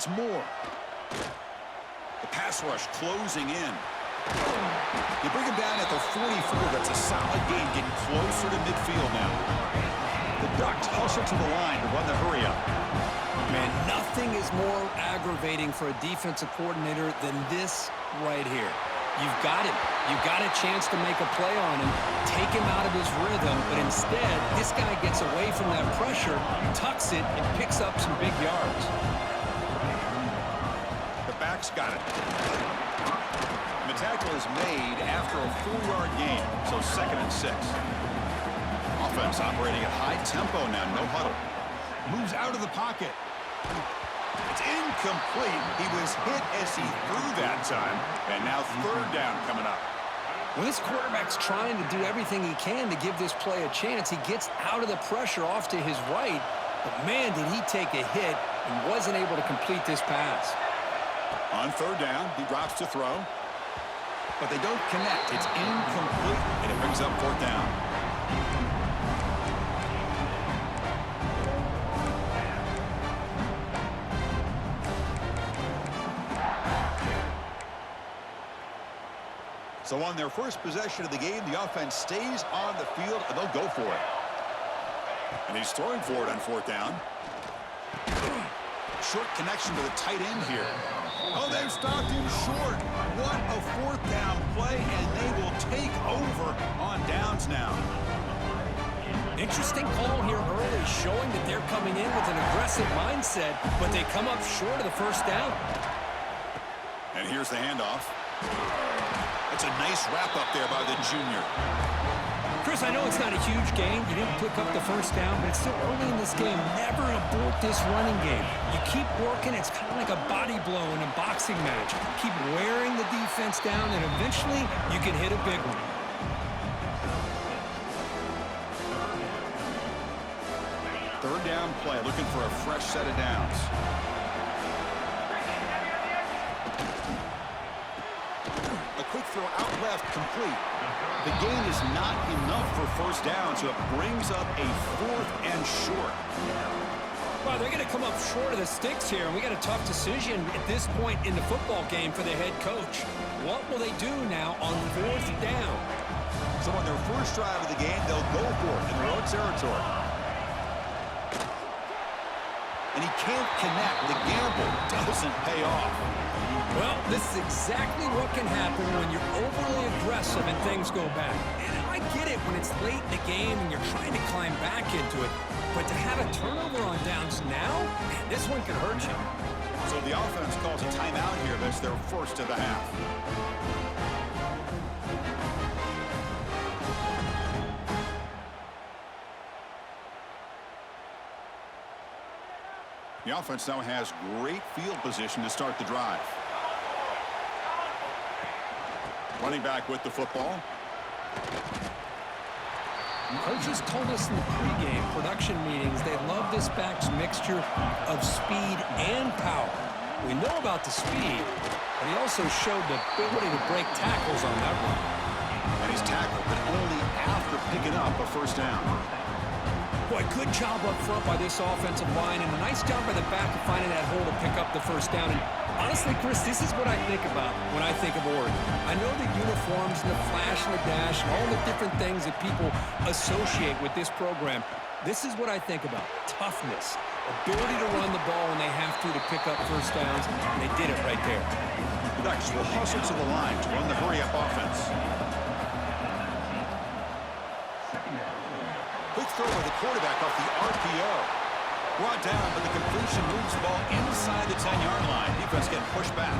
It's Moore. The pass rush closing in. You bring him down at the 44. That's a solid gain, getting closer to midfield now. The Ducks hustle to the line to run the hurry up. Man, nothing is more aggravating for a defensive coordinator than this right here. You've got him. You've got a chance to make a play on him, take him out of his rhythm, but instead, this guy gets away from that pressure, tucks it, and picks up some big yards. The back's got it. And the tackle is made after a 4-yard gain, so 2nd and 6. Offense operating at high tempo now, no huddle. Moves out of the pocket. It's incomplete. He was hit as he threw that time. And now 3rd down coming up. When this quarterback's trying to do everything he can to give this play a chance, he gets out of the pressure off to his right. But, man, did he take a hit and wasn't able to complete this pass. On 3rd down, he drops to throw. But they don't connect. It's incomplete, and it brings up 4th down. So on their first possession of the game, the offense stays on the field, and they'll go for it. And he's throwing for it on 4th down. Short connection to the tight end here. Oh, they've stopped him short. What a 4th down play, and they will take over on downs now. Interesting call here early, showing that they're coming in with an aggressive mindset, but they come up short of the 1st down. And here's the handoff. It's a nice wrap-up there by the junior. Chris, I know it's not a huge gain. You didn't pick up the 1st down, but it's still early in this game. Never abort this running game. You keep working. It's kind of like a body blow in a boxing match. Keep wearing the defense down, and eventually you can hit a big one. Third down play, looking for a fresh set of downs. A quick throw out left, complete. The gain is not enough for 1st down, so it brings up a 4th and short. Well, they're going to come up short of the sticks here, and we got a tough decision at this point in the football game for the head coach. What will they do now on 4th down? So on their first drive of the game, they'll go for it in their own territory. And he can't connect. The gamble doesn't pay off. Well, this is exactly what can happen when you're overly aggressive and things go bad. And I get it when it's late in the game and you're trying to climb back into it. But to have a turnover on downs now, man, this one could hurt you. So the offense calls a timeout here. That's their first of the half. The offense now has great field position to start the drive. Running back with the football. Coaches told us in the pregame production meetings they love this back's mixture of speed and power. We know about the speed, but he also showed the ability to break tackles on that run. And he's tackled, but only after picking up a 1st down. Boy, good job up front by this offensive line, and a nice job by the back of finding that hole to pick up the 1st down. And honestly, Chris, this is what I think about when I think of Oregon. I know the uniforms and the flash and the dash and all the different things that people associate with this program. This is what I think about. Toughness, ability to run the ball when they have to pick up 1st downs, and they did it right there. The Ducks will hustle to the line to run the hurry-up offense. Quick throw with the quarterback off the RPO. Brought down, but the completion moves the ball inside the 10-yard line. Defense getting pushed back.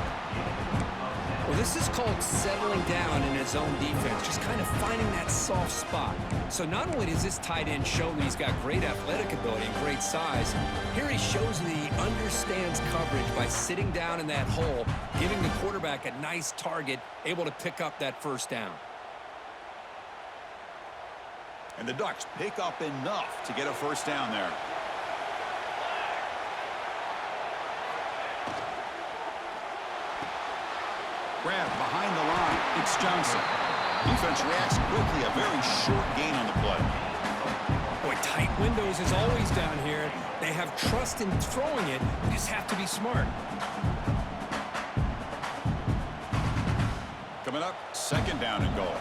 Well, this is called settling down in his own defense, just kind of finding that soft spot. So not only does this tight end show that he's got great athletic ability and great size, here he shows that he understands coverage by sitting down in that hole, giving the quarterback a nice target, able to pick up that 1st down. And the Ducks pick up enough to get a 1st down there. Grab behind the line. It's Johnson. Defense reacts quickly. A very short gain on the play. Boy, tight windows is always down here. They have trust in throwing it. You just have to be smart. Coming up, second down and goal.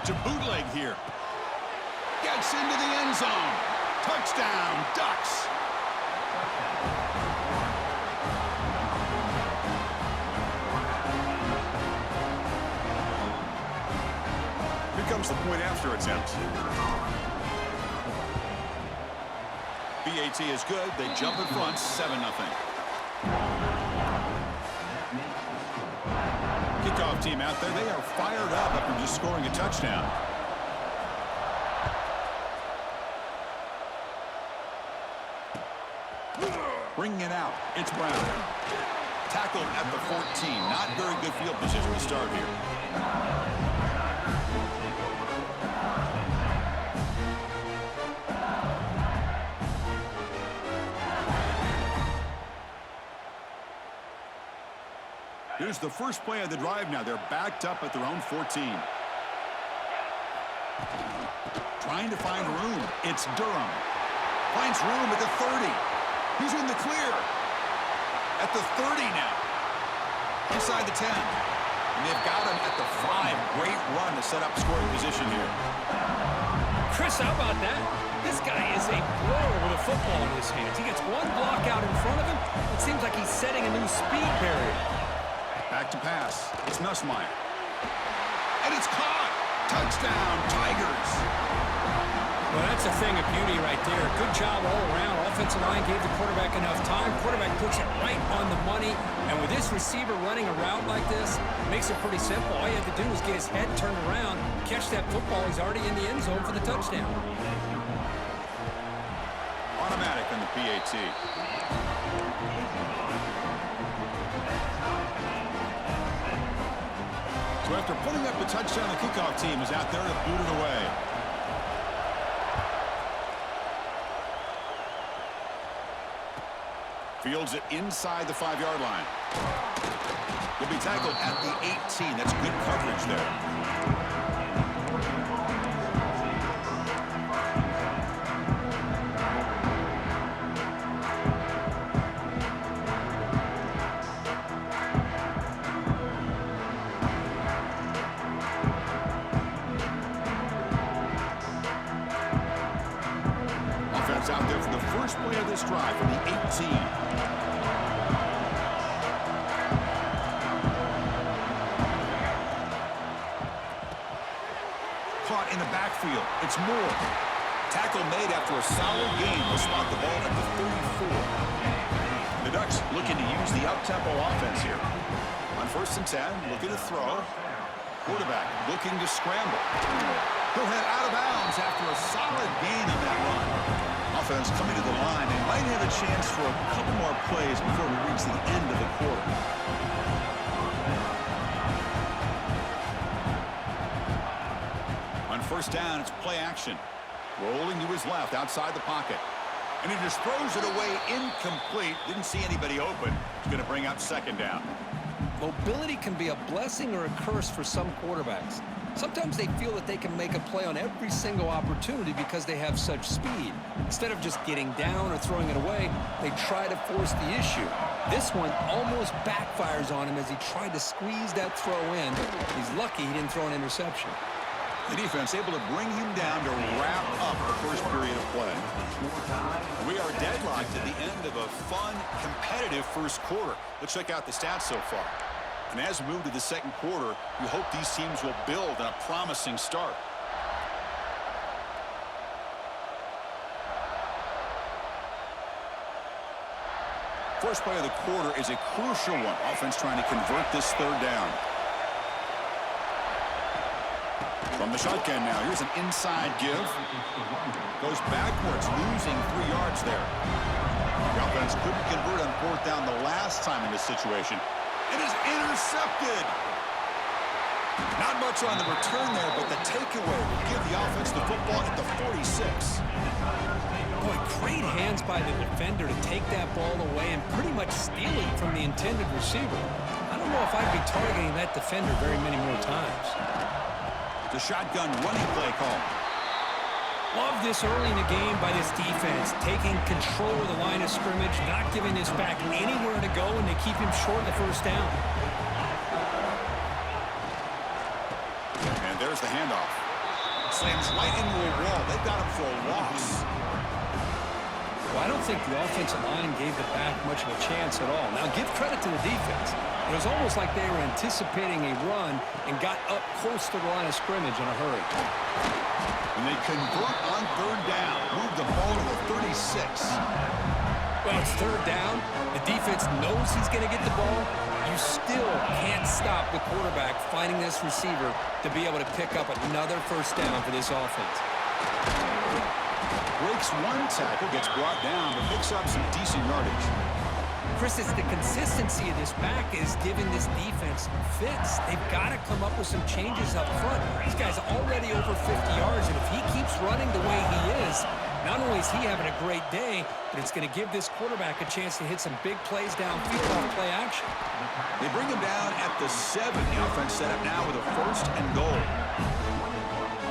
To bootleg here. Gets into the end zone. Touchdown, Ducks. Here comes the point after attempt. BAT is good. They jump in front, 7-0. Kickoff team out there. They are fired up after just scoring a touchdown. Bringing it out. It's Brown. Tackled at the 14. Not very good field position to start here. Here's the first play of the drive now. They're backed up at their own 14. Trying to find room. It's Durham. Finds room at the 30. He's in the clear. At the 30 now. Inside the 10. And they've got him at the 5. Great run to set up scoring position here. Chris, how about that? This guy is a blower with a football in his hands. He gets one block out in front of him. It seems like he's setting a new speed barrier. Back to pass. It's Nussmeier. And it's caught. Touchdown, Tigers. Well, that's a thing of beauty right there. Good job all around. Offensive line gave the quarterback enough time. Quarterback puts it right on the money. And with this receiver running a route like this, it makes it pretty simple. All you have to do is get his head turned around, catch that football. He's already in the end zone for the touchdown. Automatic on the PAT. So after putting up a touchdown, the kickoff team is out there to boot it away. Fields it inside the 5-yard line. Will be tackled at the 18. That's good coverage there. Offense out there for the first play of this drive from the 18. Caught in the backfield. It's Moore. Tackle made after a solid gain. They'll spot the ball at the 34. The Ducks looking to use the up-tempo offense here. On 1st and 10, looking to throw. Quarterback looking to scramble. He'll head out of bounds after a solid gain on that run. Offense coming to the line. They might have a chance for a couple more plays before we reach the end of the quarter. On 1st down, it's play action. Rolling to his left outside the pocket. And he just throws it away incomplete. Didn't see anybody open. He's going to bring up 2nd down. Mobility can be a blessing or a curse for some quarterbacks. Sometimes they feel that they can make a play on every single opportunity because they have such speed. Instead of just getting down or throwing it away, they try to force the issue. This one almost backfires on him as he tried to squeeze that throw in. He's lucky he didn't throw an interception. The defense able to bring him down to wrap up the first period of play. We are deadlocked at the end of a fun, competitive first quarter. Let's check out the stats so far. And as we move to the 2nd quarter, we hope these teams will build on a promising start. First play of the quarter is a crucial one. Offense trying to convert this 3rd down. From the shotgun now, here's an inside give. Goes backwards, losing 3 yards there. The offense couldn't convert on 4th down the last time in this situation. It is intercepted. Not much on the return there, but the takeaway will give the offense the football at the 46. Boy, great hands by the defender to take that ball away and pretty much steal it from the intended receiver. I don't know if I'd be targeting that defender very many more times. To The shotgun running play call. Love this early in the game by this defense, taking control of the line of scrimmage, not giving this back anywhere to go, and they keep him short of the first down. And there's the handoff. Slams right into a wall. They've got him for a loss. Well, I don't think the offensive line gave the back much of a chance at all. Now, give credit to the defense. It was almost like they were anticipating a run and got up close to the line of scrimmage in a hurry. And they convert on third down. Move the ball to the 36. Well, it's third down. The defense knows he's going to get the ball. You still can't stop the quarterback finding this receiver to be able to pick up another first down for this offense. Breaks one tackle, gets brought down, but picks up some decent yardage. Chris, it's the consistency of this back is giving this defense fits. They've got to come up with some changes up front. This guy's already over 50 yards, and if he keeps running the way he is, not only is he having a great day, but it's going to give this quarterback a chance to hit some big plays downfield off play action. They bring him down at the 7. The offense set up now with a 1st and goal.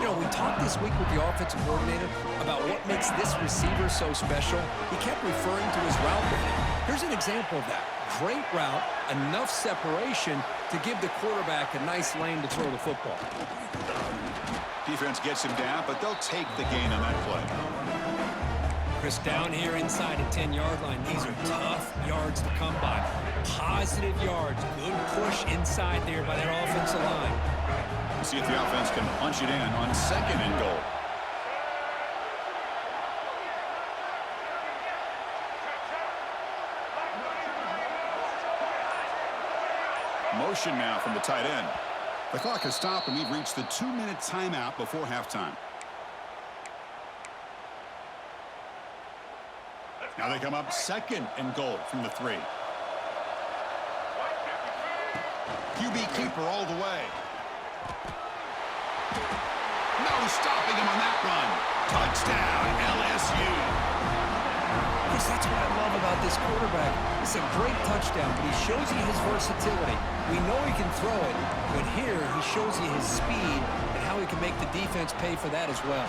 You know, we talked this week with the offensive coordinator about what makes this receiver so special. He kept referring to his route running. Here's an example of that. Great route, enough separation to give the quarterback a nice lane to throw the football. Defense gets him down, but they'll take the gain on that play. Chris, down here inside the 10-yard line, these are tough yards to come by. Positive yards, good push inside there by their offensive line. See if the offense can punch it in on 2nd and goal. Motion now from the tight end. The clock has stopped, and we've reached the 2-minute timeout before halftime. Now they come up 2nd and goal from the 3. QB keeper all the way. No stopping him on that run. Touchdown, LSU. Chris, that's what I love about this quarterback. It's a great touchdown, but he shows you his versatility. We know he can throw it, but here he shows you his speed and how he can make the defense pay for that as well.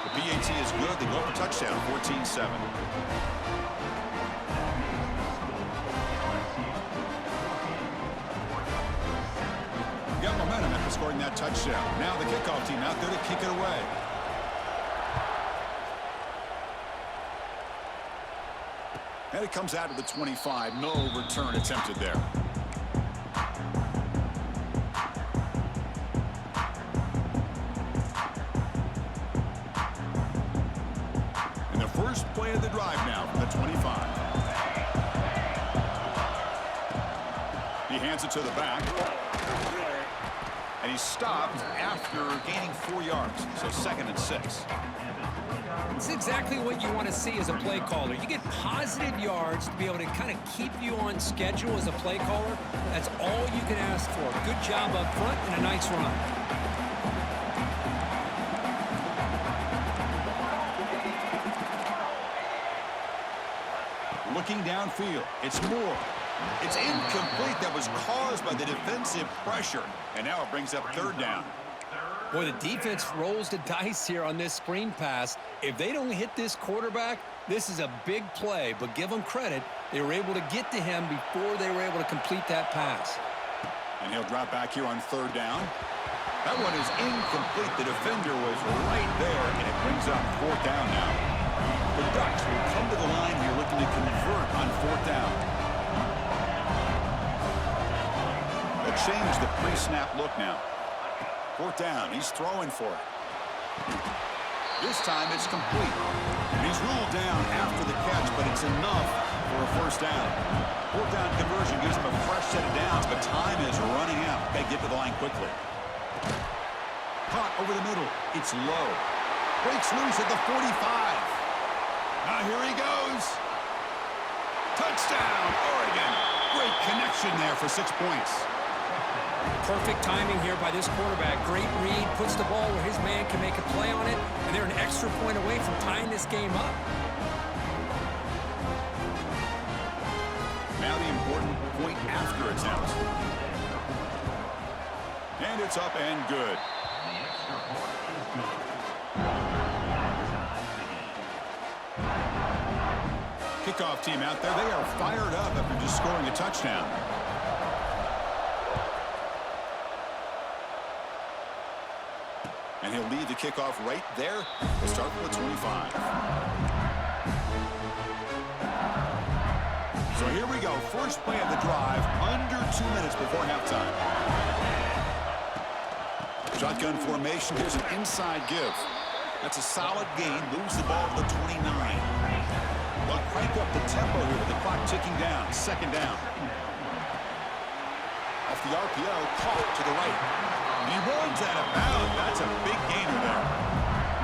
The PAT is good. They go for touchdown, 14-7. Got momentum after scoring that touchdown. Now the kickoff team out there to kick it away. And it comes out of the 25. No return attempted there. And the first play of the drive now from the 25. He hands it to the back. And he stopped after gaining 4 yards. So 2nd and 6. It's exactly what you want to see as a play caller. You get positive yards to be able to kind of keep you on schedule as a play caller. That's all you can ask for. Good job up front and a nice run. Looking downfield. It's Moore. It's incomplete. That was caused by the defensive pressure. And now it brings up 3rd down. Boy, the defense rolls the dice here on this screen pass. If they don't hit this quarterback, this is a big play. But give them credit. They were able to get to him before they were able to complete that pass. And he'll drop back here on 3rd down. That one is incomplete. The defender was right there, and it brings up 4th down now. The Ducks will come to the line here looking to convert on 4th down. They'll change the pre-snap look now. 4th down. He's throwing for it. This time it's complete. And he's ruled down after the catch, but it's enough for a 1st down. 4th down conversion gives him a fresh set of downs, but time is running out. Got to get to the line quickly. Caught over the middle. It's low. Breaks loose at the 45. Now here he goes. Touchdown, Oregon. Great connection there for 6 points. Perfect timing here by this quarterback. Great read, puts the ball where his man can make a play on it, and they're an extra point away from tying this game up. Now the important point after attempt. And it's up and good. Kickoff team out there. They are fired up after just scoring a touchdown. And he'll lead the kickoff right there. We'll start with the 25. So here we go. First play of the drive, under 2 minutes before halftime. Shotgun formation. Here's an inside give. That's a solid gain. Moves the ball to the 29. They'll crank up the tempo here with the clock ticking down. Second down. Off the RPO, caught to the right. He runs out of bounds. That's a big gainer there.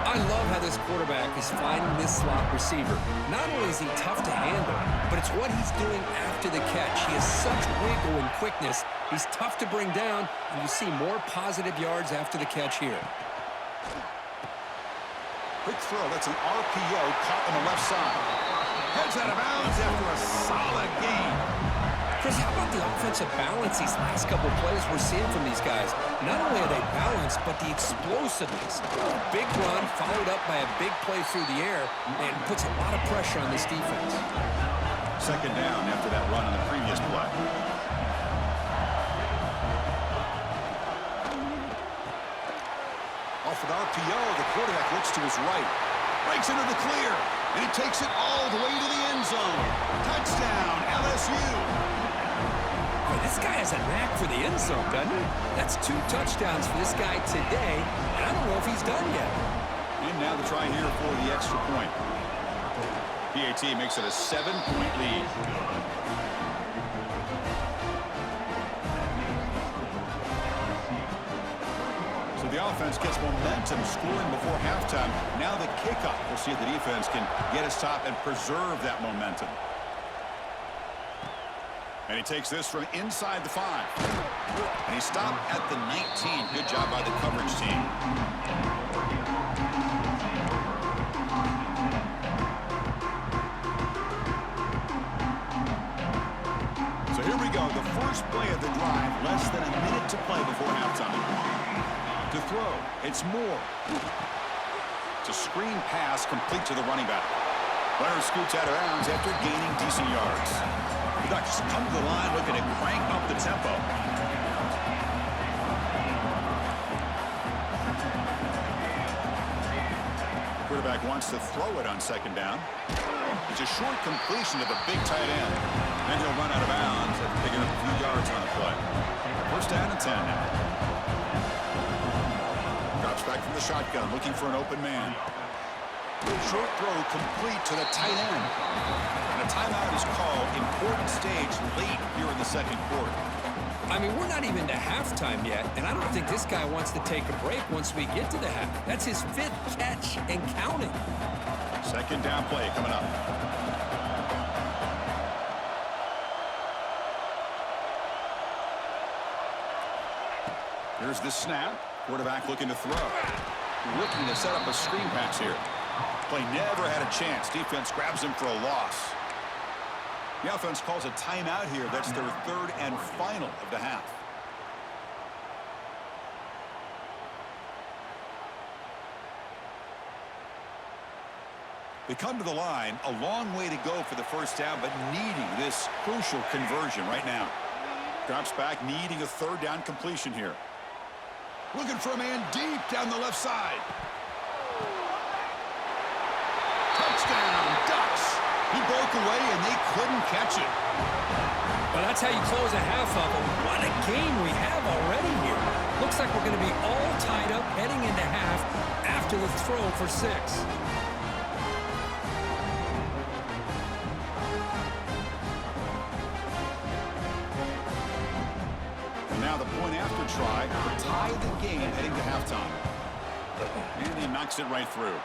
I love how this quarterback is finding this slot receiver. Not only is he tough to handle, but it's what he's doing after the catch. He has such wiggle and quickness. He's tough to bring down, and you see more positive yards after the catch here. Quick throw. That's an RPO caught on the left side. Heads out of bounds after a solid gain. Chris, how about the offensive balance these last couple of plays we're seeing from these guys? Not only are they balanced, but the explosiveness. Big run followed up by a big play through the air and puts a lot of pressure on this defense. Second down after that run on the previous play. Off an RPO, the quarterback looks to his right. Breaks into the clear, and he takes it all the way to the end zone. Touchdown, LSU. Boy, this guy has a knack for the end zone, doesn't he? That's 2 touchdowns for this guy today, and I don't know if he's done yet. And now the try here for the extra point. PAT makes it a 7-point lead. So the offense gets momentum scoring before halftime. Now the kickoff. We'll see if the defense can get his top and preserve that momentum. And he takes this from inside the 5. And he stopped at the 19. Good job by the coverage team. So here we go. The first play of the drive. Less than a minute to play before halftime. To throw, it's Moore. It's a screen pass complete to the running back. Runner scoots out of bounds after gaining decent yards. The Ducks come to the line looking to crank up the tempo. Quarterback wants to throw it on second down. It's a short completion to the big tight end. And he'll run out of bounds after picking up a few yards on the play. First down and 10 now. Drops back from the shotgun, looking for an open man. Short throw complete to the tight end. And a timeout is called. Important stage late here in the second quarter. I mean, we're not even to halftime yet, and I don't think this guy wants to take a break once we get to the half. That's his 5th catch and counting. Second down play coming up. Here's the snap. Quarterback looking to throw. Looking to set up a screen pass here. Play never had a chance. Defense grabs him for a loss. The offense calls a timeout here. That's their 3rd and final of the half. They come to the line, a long way to go for the first down, but needing this crucial conversion right now. Drops back, needing a 3rd down completion here. Looking for a man deep down the left side. Touchdown, Ducks. He broke away, and they couldn't catch it. Well, that's how you close a half of it. What a game we have already here. Looks like we're going to be all tied up heading into half after the throw for 6. Now the point after try to tie the game heading to halftime. And he knocks it right through.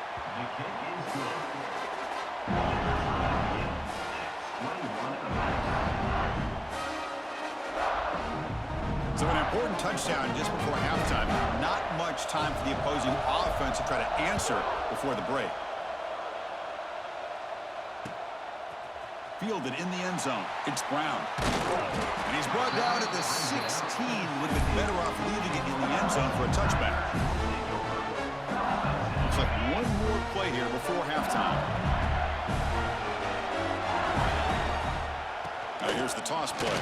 So an important touchdown just before halftime. Not much time for the opposing offense to try to answer before the break. Fielded in the end zone. It's Brown. And he's brought down at the 16. Would have been better off leaving it in the end zone for a touchback. Looks like one more play here before halftime. Now here's the toss play.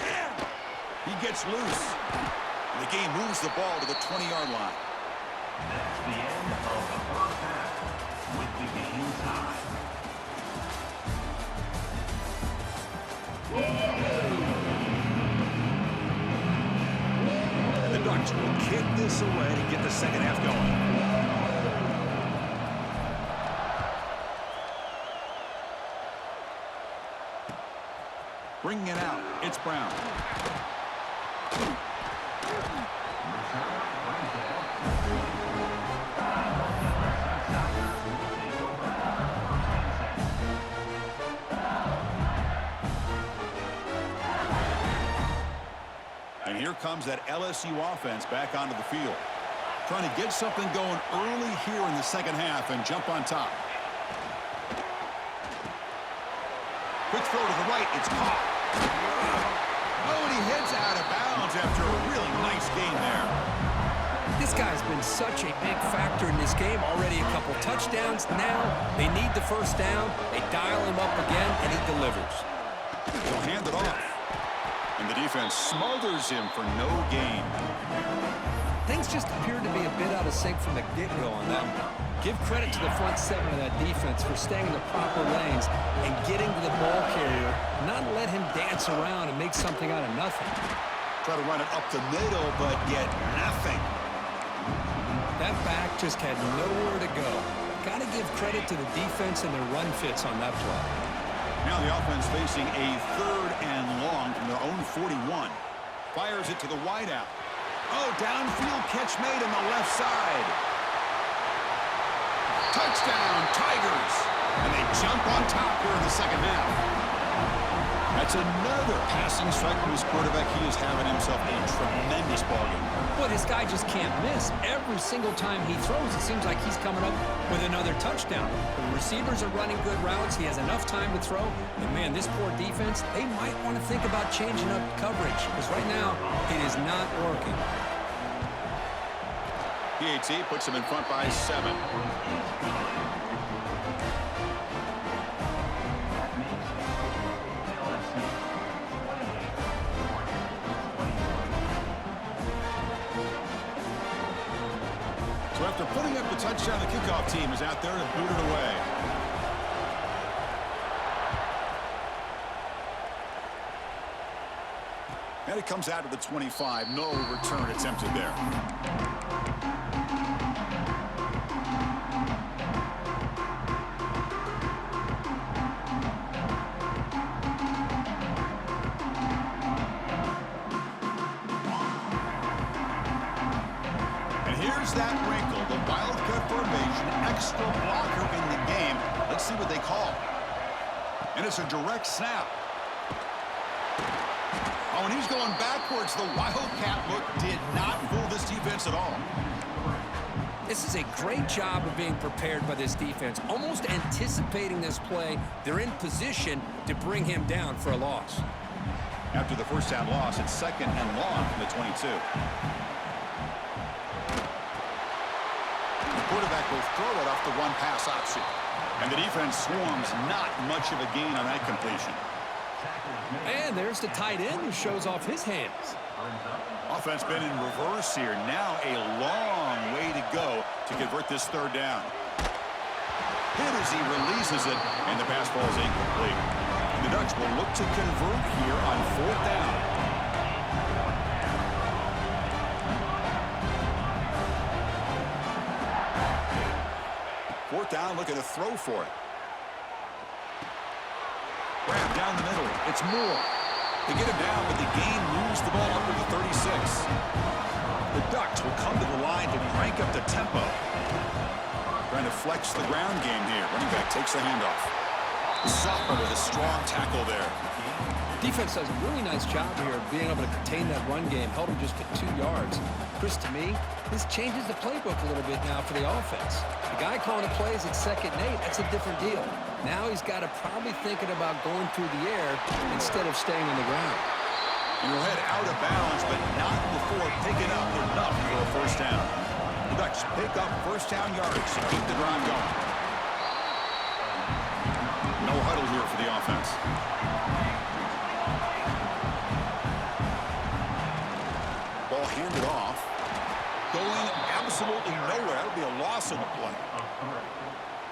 He gets loose. The game moves the ball to the 20-yard line. That's the end of the first half with the game tied. And the Ducks will kick this away to get the second half going. Bringing it out, it's Brown. And here comes that LSU offense back onto the field. Trying to get something going early here in the second half and jump on top. Quick throw to the right, it's caught. Oh, and he heads out of bounds after a really nice game there. This guy's been such a big factor in this game. Already a couple touchdowns. Now they need the first down. They dial him up again, and he delivers. He'll hand it off. And the defense smothers him for no gain. Things just appeared to be a bit out of sync from the get-go on that one. Give credit to the front seven of that defense for staying in the proper lanes and getting to the ball carrier, not let him dance around and make something out of nothing. Try to run it up the middle, but get nothing. That back just had nowhere to go. Got to give credit to the defense and their run fits on that play. Now the offense facing a 3rd and long from their own 41. Fires it to the wideout. Oh, downfield catch made on the left side. Touchdown, Tigers. And they jump on top here in the second half. That's another passing strike from his quarterback. He is having himself a tremendous ballgame. But this guy just can't miss. Every single time he throws, it seems like he's coming up with another touchdown. The receivers are running good routes. He has enough time to throw. And, man, this poor defense, they might want to think about changing up coverage because right now it is not working. PAT puts him in front by 7. So after putting up the touchdown, the kickoff team is out there to boot it away. And it comes out to the 25. No return attempted there. That wrinkle, the wildcat formation, extra blocker in the game. Let's see what they call. And it's a direct snap. Oh, and he's going backwards. The wildcat look did not fool this defense at all. This is a great job of being prepared by this defense, almost anticipating this play. They're in position to bring him down for a loss. After the first down loss, it's 2nd and long from the 22. Quarterback will throw it off the one-pass option. And the defense swarms, not much of a gain on that completion. And there's the tight end who shows off his hands. Offense been in reverse here. Now a long way to go to convert this 3rd down. Hit as he releases it, and the pass ball is incomplete. The Ducks will look to convert here on 4th down. Fourth down, looking to throw for it. Grab down the middle. It's Moore. They get him down, but the gain moves the ball up to the 36. The Ducks will come to the line to crank up the tempo. Trying to flex the ground game here. Running back takes the handoff. Sophomore with a strong tackle there. Defense does a really nice job here of being able to contain that run game. Held him just to 2 yards. Chris, to me, this changes the playbook a little bit now for the offense. The guy calling the plays at 2nd and 8, that's a different deal. Now he's got to probably thinking about going through the air instead of staying on the ground. And he'll head out of bounds, but not before picking up enough for a first down. The Ducks yards. Pick up first down yards. Keep the drive going. No huddle here for the offense. Ball handed off. Going absolutely nowhere. That would be a loss on the play.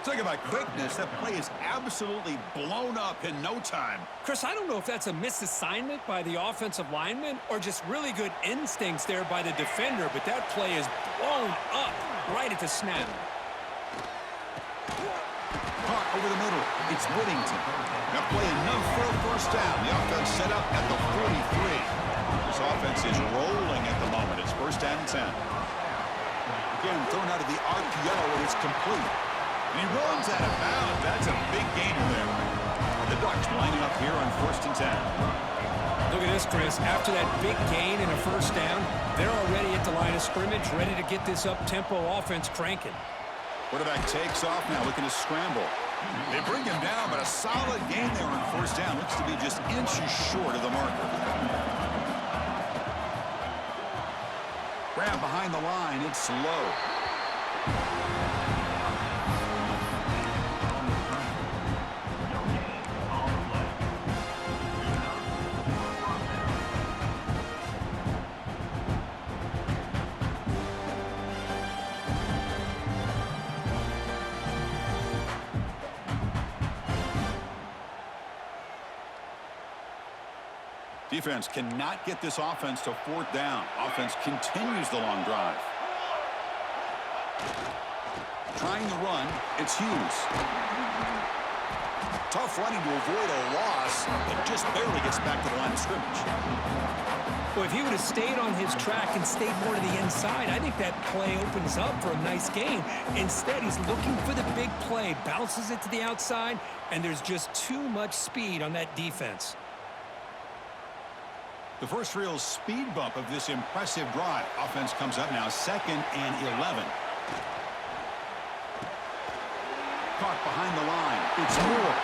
Talking about quickness, that play is absolutely blown up in no time. Chris, I don't know if that's a misassignment by the offensive lineman or just really good instincts there by the defender, but that play is blown up right at the snap. Caught over the middle. It's Whittington. That play enough for a first down. The offense set up at the 43. This offense is rolling at the moment. It's first down and 10. Again, thrown out of the RPO, and it's complete. And he runs out of bounds. That's a big gainer there. The Ducks lining up here on first and 10. Look at this, Chris. After that big gain and a first down, they're already at the line of scrimmage, ready to get this up-tempo offense cranking. Quarterback takes off now, looking to scramble. They bring him down, but a solid gain there on first down. Looks to be just inches short of the marker. Grab behind the line. It's low. Defense cannot get this offense to fourth down. Offense continues the long drive. Trying to run, it's Hughes. Tough running to avoid a loss, but just barely gets back to the line of scrimmage. Well, if he would have stayed on his track and stayed more to the inside, I think that play opens up for a nice gain. Instead, he's looking for the big play, bounces it to the outside, and there's just too much speed on that defense. The first real speed bump of this impressive drive. Offense comes up now, 2nd and 11. Caught behind the line. It's Moore.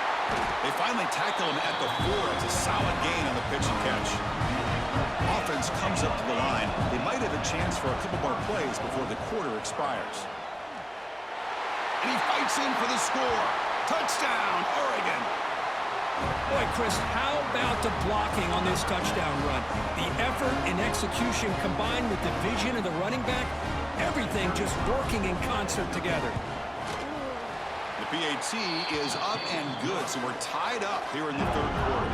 They finally tackle him at the 4. It's a solid gain on the pitch and catch. Offense comes up to the line. They might have a chance for a couple more plays before the quarter expires. And he fights in for the score. Touchdown, Oregon. Boy, Chris, how about the blocking on this touchdown run? The effort and execution combined with the vision of the running back, everything just working in concert together. The PAT is up and good, so we're tied up here in the third quarter.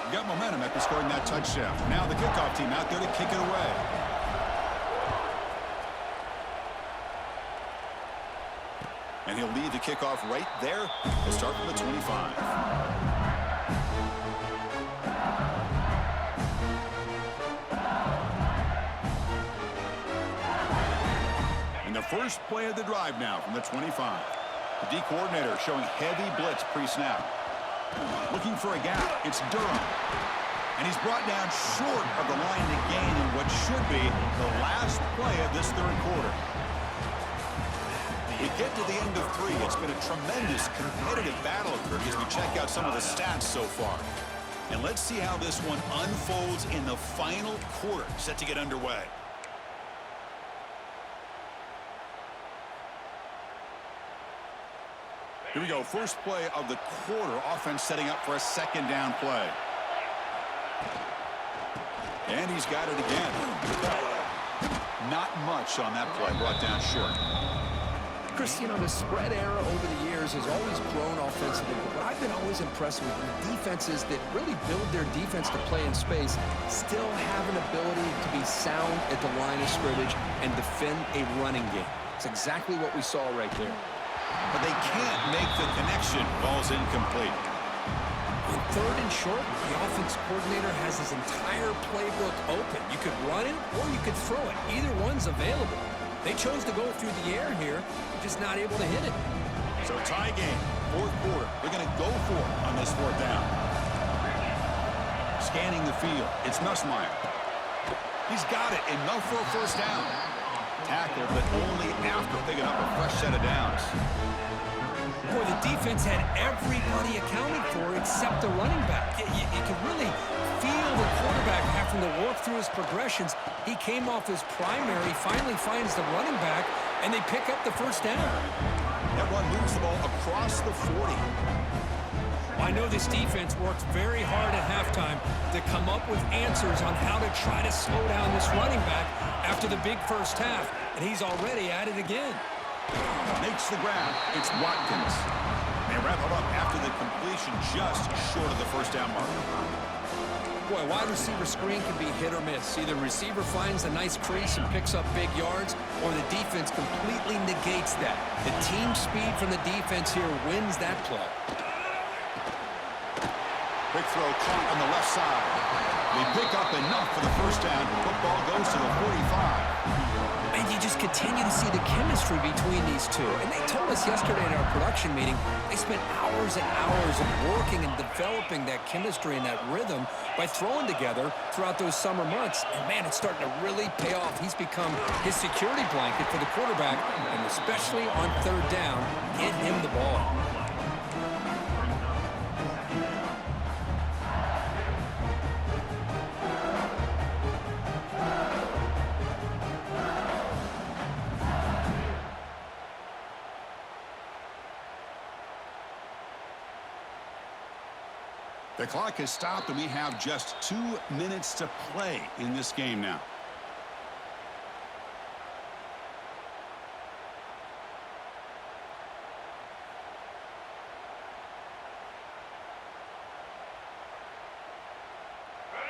We've got momentum after scoring that touchdown. Now the kickoff team out there to kick it away. And he'll lead the kickoff right there. We'll start from the 25. And the first play of the drive now from the 25. The D coordinator showing heavy blitz pre-snap. Looking for a gap. It's Durham. And he's brought down short of the line to gain in what should be the last play of this third quarter. We get to the end of 3. It's been a tremendous competitive battle as we check out some of the stats so far. And let's see how this one unfolds in the final quarter, set to get underway. Here we go. First play of the quarter. Offense setting up for a second down play. And he's got it again. Not much on that play. Brought down short. Chris, you know, the spread era over the years has always grown offensively, but what I've been always impressed with defenses that really build their defense to play in space still have an ability to be sound at the line of scrimmage and defend a running game. It's exactly what we saw right there. But they can't make the connection. Ball's incomplete. On third and short, the offense coordinator has his entire playbook open. You could run it or you could throw it. Either one's available. They chose to go through the air here, just not able to hit it. So tie game, fourth quarter. They're going to go for it on this fourth down. Scanning the field, it's Nussmeier. He's got it, enough for a first down. tackle, but only after picking up a fresh set of downs. Boy, the defense had everybody accounted for except the running back. You could really feel the quarterback having to work through his progressions. He came off his primary, finally finds the running back, and they pick up the first down. That run moves the ball across the 40. I know this defense worked very hard at halftime to come up with answers on how to try to slow down this running back after the big first half, and he's already at it again. Makes the grab. It's Watkins. They wrap it up after the completion just short of the first down mark. Boy, wide receiver screen can be hit or miss. Either receiver finds a nice crease and picks up big yards, or the defense completely negates that. The team speed from the defense here wins that play. Quick throw caught on the left side. They pick up enough for the first down. Football goes to the 45. And you just continue to see the chemistry between these two. And they told us yesterday at our production meeting, they spent hours and hours of working and developing that chemistry and that rhythm by throwing together throughout those summer months. And, man, it's starting to really pay off. He's become his security blanket for the quarterback, and especially on third down, get him the ball. The clock has stopped, and we have just 2 minutes to play in this game now.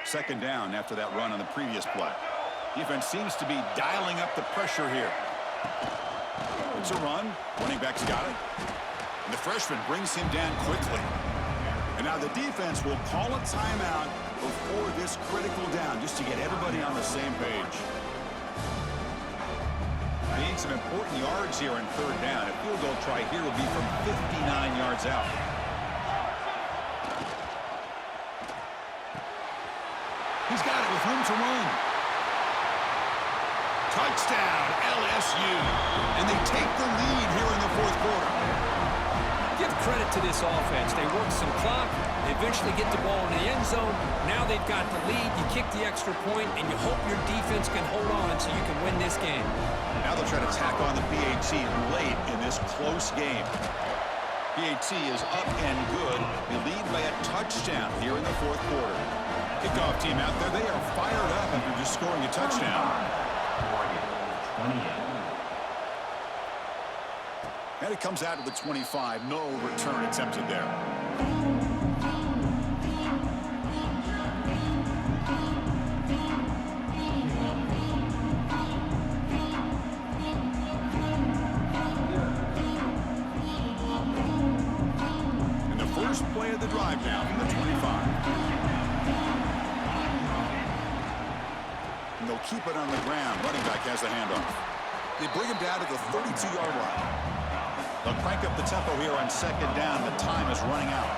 Second down after that run on the previous play. Defense seems to be dialing up the pressure here. It's a run. Running back's got it. And the freshman brings him down quickly. And now the defense will call a timeout before this critical down, just to get everybody on the same page. They need some important yards here on third down. A field goal try here will be from 59 yards out. He's got it with room to run. Touchdown, LSU. And they take the lead here in the fourth quarter. Give credit to this offense. They work some clock. They eventually get the ball in the end zone. Now they've got the lead. You kick the extra point, and you hope your defense can hold on so you can win this game. Now they'll try to tack on the PAT late in this close game. PAT is up and good. They lead by a touchdown here in the fourth quarter. Kickoff team out there. They are fired up after just scoring a touchdown. And it comes out of the 25. No return attempted there. And the first play of the drive now from the 25. And they'll keep it on the ground. Running back has the handoff. They bring him down to the 32-yard line. They'll crank up the tempo here on second down. The time is running out.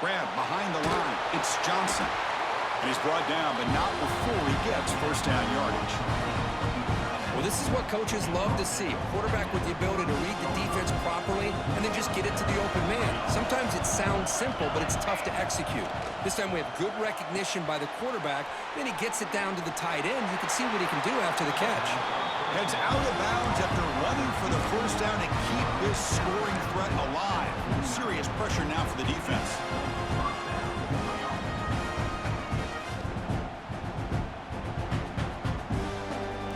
Grab behind the line. It's Johnson. And he's brought down, but not before he gets first down yardage. Well, this is what coaches love to see. A quarterback with the ability to read the defense properly and then just get it to the open man. Sometimes it sounds simple, but it's tough to execute. This time we have good recognition by the quarterback. Then he gets it down to the tight end. You can see what he can do after the catch. Heads out of bounds after running for the first down to keep this scoring threat alive. Serious pressure now for the defense.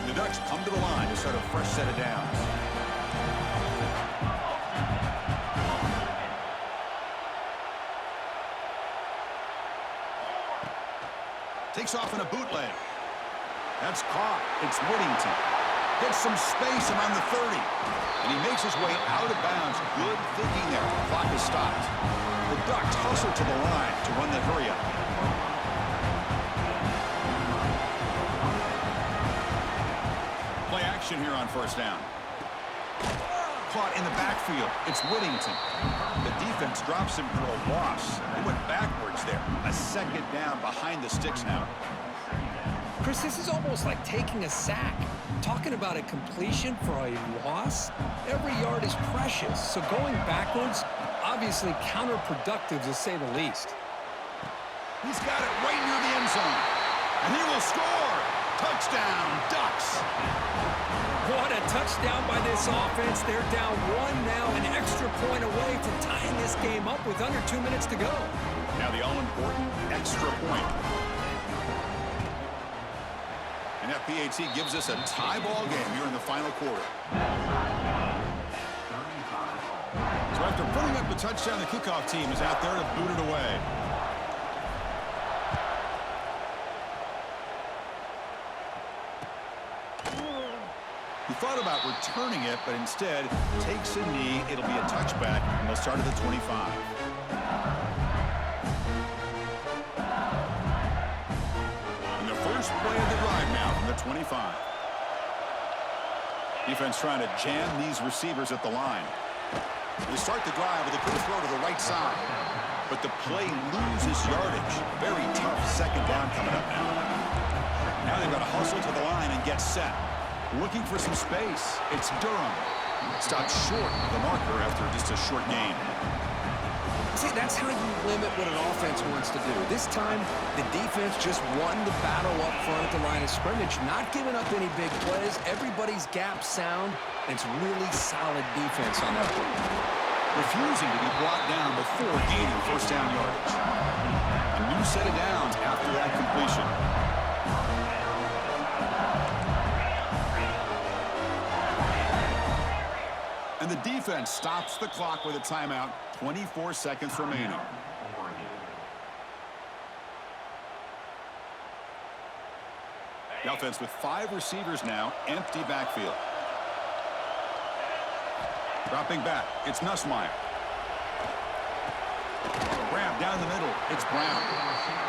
The Ducks come to the line to start a fresh set of downs. Takes off in a bootleg. That's caught. It's Whittington. Gets some space around the 30. And he makes his way out of bounds. Good thinking there. Clock is stopped. The Ducks hustle to the line to run the hurry up. Play action here on first down. Caught in the backfield. It's Whittington. The defense drops him for a loss. He went backwards there. A second down behind the sticks now. Chris, this is almost like taking a sack. Talking about a completion for a loss, every yard is precious. So going backwards, obviously counterproductive to say the least. He's got it right near the end zone. And he will score. Touchdown, Ducks. What a touchdown by this offense. They're down one now, an extra point away from tying this game up with under 2 minutes to go. Now the all-important extra point. And that PAT gives us a tie ball game here in the final quarter. So after putting up the touchdown, the kickoff team is out there to boot it away. He thought about returning it, but instead takes a knee. It'll be a touchback, and they'll start at the 25. And the first play of the drive now from the 25. Defense trying to jam these receivers at the line. They start the drive with a good throw to the right side. But the play loses yardage. Very tough second down coming up now. Now they've got to hustle to the line and get set. Looking for some space. It's Durham. Stopped short of the marker after just a short gain. See, that's how you limit what an offense wants to do. This time, the defense just won the battle up front at the line of scrimmage, not giving up any big plays. Everybody's gap sound, and it's really solid defense on that play. Refusing to be brought down before gaining first down yardage. A new set of downs after that completion. And the defense stops the clock with a timeout. 24 seconds remaining. The offense with 5 receivers now. Empty backfield. Dropping back. It's Nussmeier. Grab down the middle. It's Brown.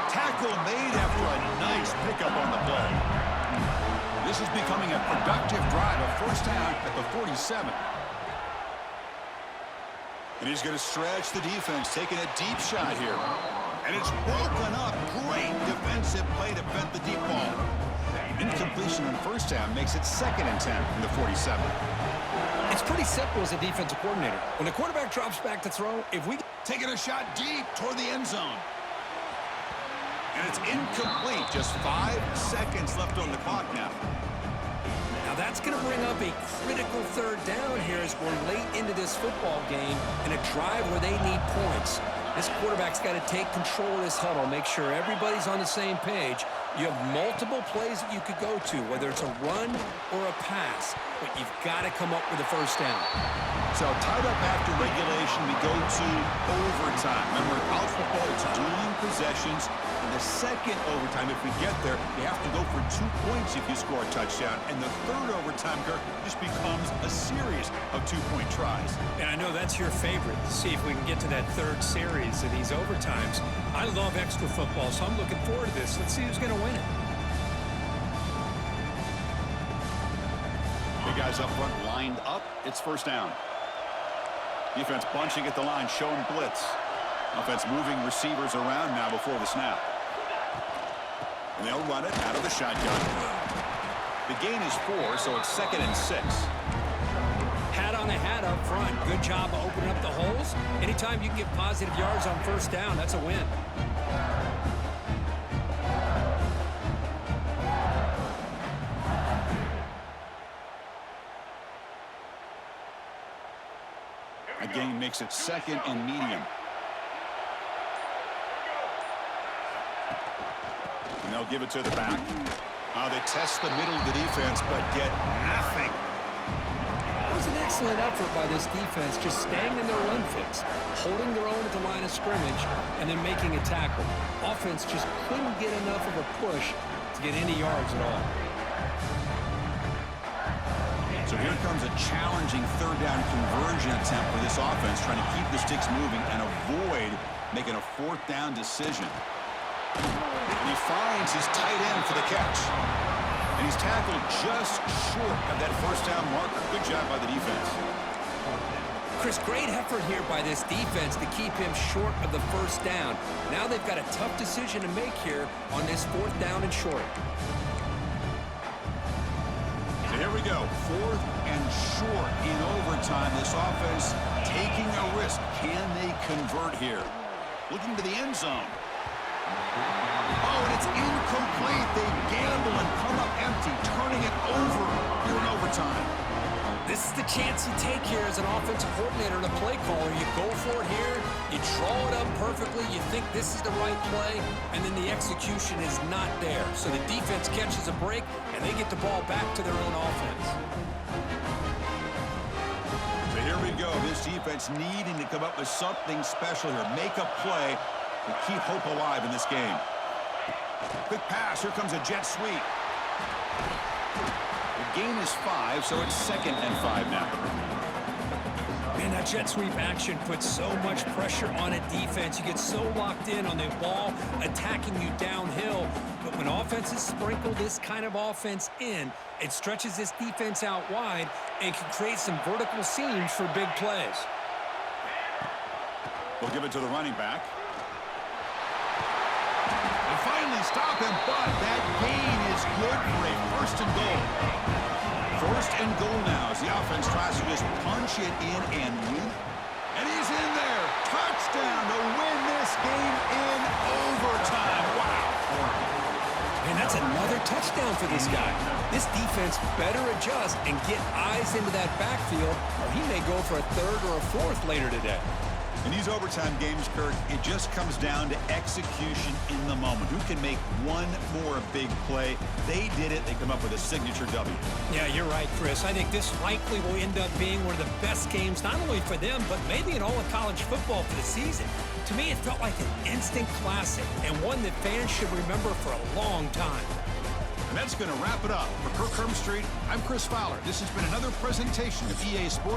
Tackle made after a nice pickup on the play. This is becoming a productive drive. A first down at the 47. And he's going to stretch the defense, taking a deep shot here. And it's broken up. Great defensive play to prevent the deep ball. Incompletion on first down makes it 2nd and 10 from the 47. It's pretty simple as a defensive coordinator. When the quarterback drops back to throw, if we... Taking a shot deep toward the end zone. And it's incomplete. Just 5 seconds left on the clock now. Now that's going to bring up a critical third down here as we're late into this football game in a drive where they need points. This quarterback's got to take control of this huddle, make sure everybody's on the same page. You have multiple plays that you could go to, whether it's a run or a pass, but you've got to come up with a first down. So tied up after regulation, we go to overtime. Remember, in college football, it's dueling possessions. In the second overtime, if we get there, you have to go for 2 points if you score a touchdown. And the third overtime, Kirk, just becomes a series of 2-point tries. And I know that's your favorite, to see if we can get to that third series of these overtimes. I love extra football, so I'm looking forward to this. Let's see who's going to win it. The guys up front lined up. It's first down. Defense bunching at the line, showing blitz. Offense moving receivers around now before the snap. And they'll run it out of the shotgun. The gain is 4, so it's 2nd and 6. Hat on the hat up front. Good job of opening up the holes. Anytime you can get positive yards on first down, that's a win. A gain makes it 2nd and medium. And they'll give it to the back. They test the middle of the defense, but get nothing. That was an excellent effort by this defense, just staying in their run fix, holding their own at the line of scrimmage, and then making a tackle. Offense just couldn't get enough of a push to get any yards at all. So here comes a challenging third down conversion attempt for this offense, trying to keep the sticks moving and avoid making a 4th down decision. And he finds his tight end for the catch. And he's tackled just short of that first down marker. Good job by the defense. Chris, great effort here by this defense to keep him short of the first down. Now they've got a tough decision to make here on this 4th down and short. Here we go. 4th and short in overtime. This offense taking a risk. Can they convert here? Looking to the end zone. Oh, and it's incomplete. They gamble and come up empty, turning it over here in overtime. This is the chance you take here as an offensive coordinator and a play caller. You go for it here, you draw it up perfectly, you think this is the right play, and then the execution is not there. So the defense catches a break, and they get the ball back to their own offense. So here we go. This defense needing to come up with something special here. Make a play to keep hope alive in this game. Quick pass. Here comes a jet sweep. The gain is 5, so it's 2nd and 5 now. Man, that jet sweep action puts so much pressure on a defense. You get so locked in on the ball attacking you downhill. But when offenses sprinkle this kind of offense in, it stretches this defense out wide and can create some vertical seams for big plays. We'll give it to the running back. They finally stop him, but that gain is good for a 1st and goal. 1st and goal now as the offense tries to just punch it in and win. And he's in there. Touchdown to win this game in overtime. Wow. And that's another touchdown for this guy. This defense better adjust and get eyes into that backfield, or he may go for a 3rd or a 4th later today. In these overtime games, Kirk, it just comes down to execution in the moment. Who can make one more big play? They did it. They come up with a signature W. Yeah, you're right, Chris. I think this likely will end up being one of the best games, not only for them, but maybe in all of college football for the season. To me, it felt like an instant classic and one that fans should remember for a long time. And that's going to wrap it up. For Kirk Herbstreit, I'm Chris Fowler. This has been another presentation of EA Sports.